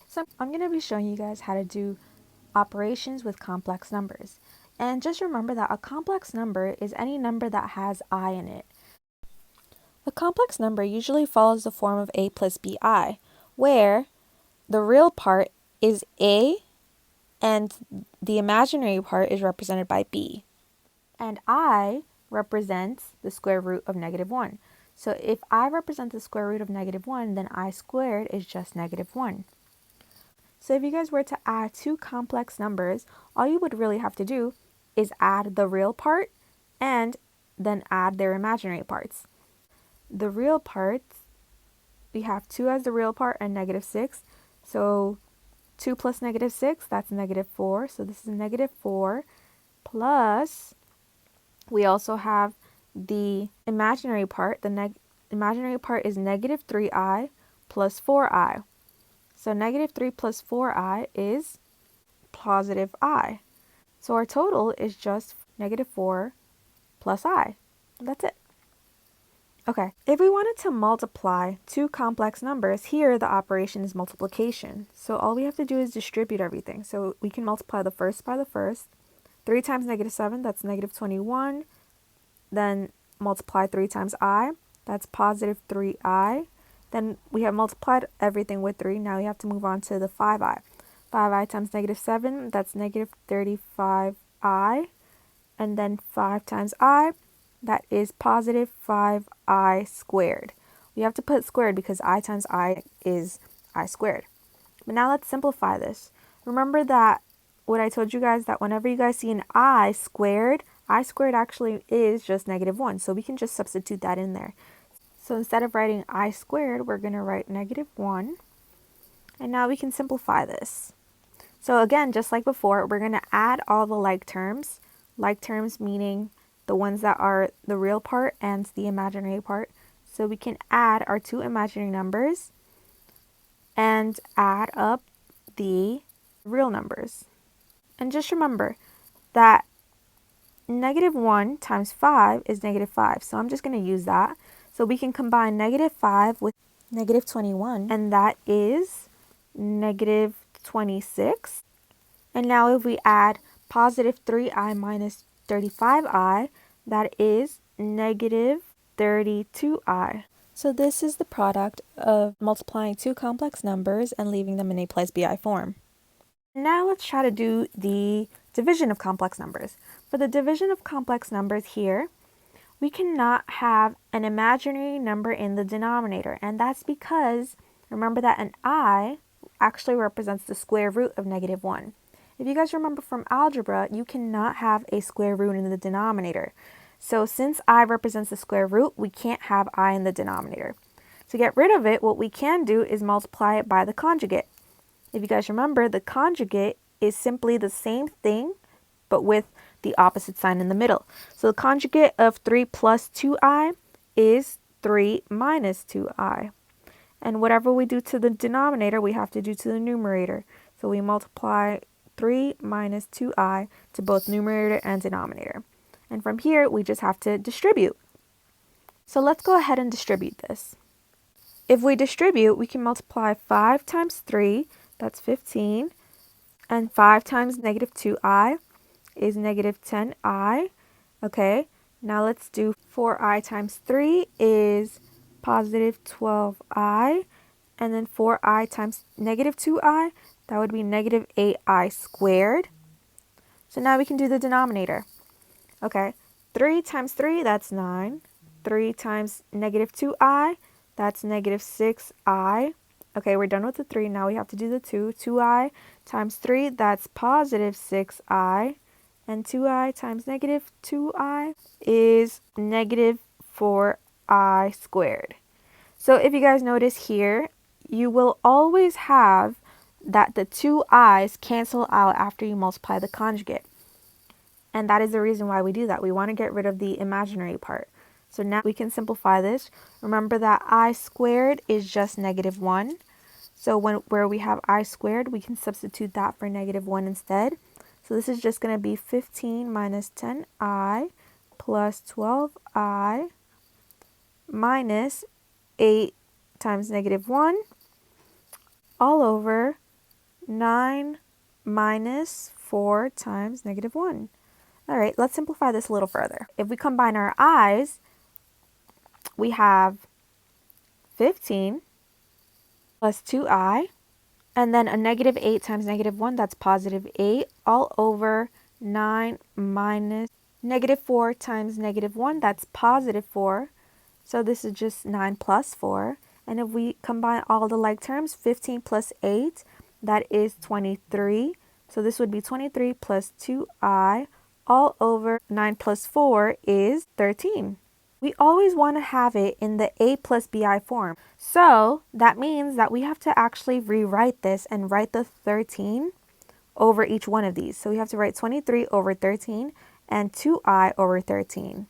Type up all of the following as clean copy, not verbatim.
So I'm going to be showing you guys how to do operations with complex numbers. And just remember that a complex number is any number that has I in it. A complex number usually follows the form of a plus bi, where the real part is a and the imaginary part is represented by b. And I represents the square root of -1. So if I represent the square root of -1, then I squared is just -1. So if you guys were to add two complex numbers, all you would really have to do is add the real part and then add their imaginary parts. The real parts, we have 2 as the real part and -6. So 2 plus -6, that's -4. So this is -4 plus, we also have the imaginary part. The imaginary part is -3i plus 4i. So -3 plus 4i is positive I. So our total is just -4 plus I. That's it. Okay, if we wanted to multiply two complex numbers, here the operation is multiplication. So all we have to do is distribute everything. So we can multiply the first by the first. 3 times -7, that's -21. Then multiply 3 times I, that's positive 3i. Then we have multiplied everything with 3. Now we have to move on to the 5i. 5i times -7, that's -35i. And then 5 times I, that is positive 5i squared. We have to put squared because I times I is I squared. But now let's simplify this. Remember that what I told you guys, that whenever you guys see an I squared actually is just -1. So we can just substitute that in there. So instead of writing I squared, we're going to write -1. And now we can simplify this. So again, just like before, we're going to add all the like terms meaning the ones that are the real part and the imaginary part. So we can add our two imaginary numbers and add up the real numbers. And just remember that -1 times 5 is -5. So I'm just going to use that. So we can combine -5 with -21, and that is -26. And now if we add positive 3i minus 35i, that is -32i. So this is the product of multiplying two complex numbers and leaving them in a plus bi form. Now let's try to do the division of complex numbers. For the division of complex numbers here, we cannot have an imaginary number in the denominator, and that's because remember that an I actually represents the square root of -1. If you guys remember from algebra, you cannot have a square root in the denominator. So since I represents the square root, we can't have I in the denominator. To get rid of it, what we can do is multiply it by the conjugate. If you guys remember, the conjugate is simply the same thing, but with the opposite sign in the middle. So the conjugate of 3 plus 2i is 3 minus 2i. And whatever we do to the denominator, we have to do to the numerator. So we multiply 3 minus 2i to both numerator and denominator. And from here, we just have to distribute. So let's go ahead and distribute this. If we distribute, we can multiply 5 times 3, that's 15, and 5 times -2i is -10i. Okay, now let's do 4i times 3 is positive 12i, and then 4i times -2i, that would be -8i squared. So now we can do the denominator. Okay, 3 times 3, that's 9. 3 times -2i, that's -6i. Okay, we're done with the 3. Now we have to do the 2. 2i times 3, that's positive 6i. And 2i times -2i is -4i squared. So if you guys notice here, you will always have that the two i's cancel out after you multiply the conjugate. And that is the reason why we do that. We want to get rid of the imaginary part. So now we can simplify this. Remember that I squared is just -1. So where we have I squared, we can substitute that for -1 instead. So this is just going to be 15 minus 10i plus 12i minus 8 times -1 all over 9 minus 4 times negative 1. All right, let's simplify this a little further. If we combine our i's, we have 15 plus 2i, and then a negative 8 times negative 1, that's positive 8, all over 9 minus negative 4 times negative 1, that's positive 4. So this is just 9 plus 4. And if we combine all the like terms, 15 plus 8, that is 23. So this would be 23 plus 2i all over 9 plus 4 is 13. We always want to have it in the a plus bi form. So that means that we have to actually rewrite this and write the 13 over each one of these. So we have to write 23 over 13 and 2i over 13.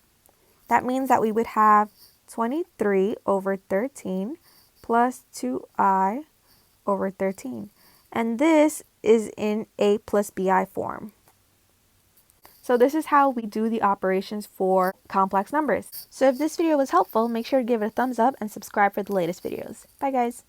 That means that we would have 23 over 13 plus 2i over 13. And this is in a plus bi form. So this is how we do the operations for complex numbers. So if this video was helpful, make sure to give it a thumbs up and subscribe for the latest videos. Bye guys.